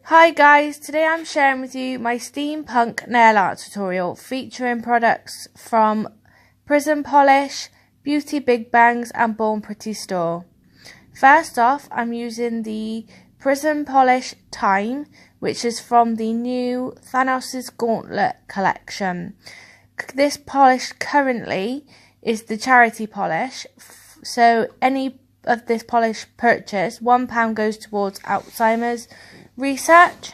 Hi guys, today I'm sharing with you my steampunk nail art tutorial featuring products from Prism Polish, Beauty Big Bangs and Born Pretty Store. First off, I'm using the Prism Polish Time, which is from the new Thanos' Gauntlet collection. This polish currently is the charity polish, so any of this polish purchase, £1 goes towards Alzheimer's research.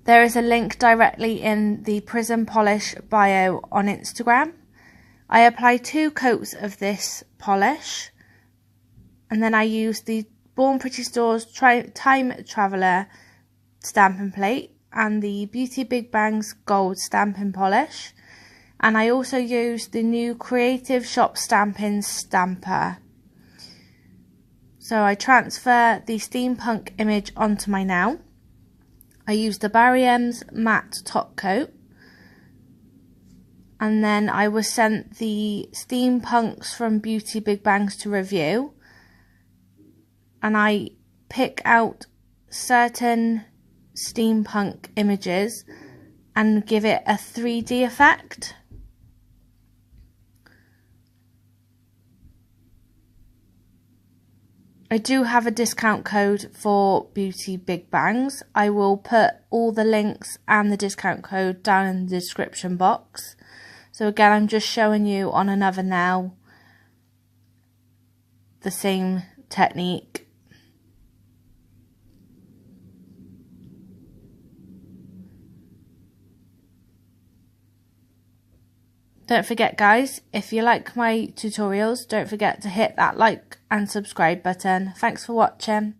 There is a link directly in the Prism Polish bio on Instagram. I apply 2 coats of this polish, and then I use the Born Pretty Store's Time Traveller stamping plate and the Beauty Big Bangs Gold stamping polish, and I also use the new Creative Shop Stamping stamper. So I transfer the steampunk image onto my nail. I use the Barry M's matte top coat, and then I was sent the steampunks from Beauty Big Bangs to review, and I pick out certain steampunk images and give it a 3D effect. I do have a discount code for Beauty Big Bangs. I will put all the links and the discount code down in the description box. So again, I'm just showing you on another nail the same technique. Don't forget guys, if you like my tutorials, don't forget to hit that like and subscribe button. Thanks for watching.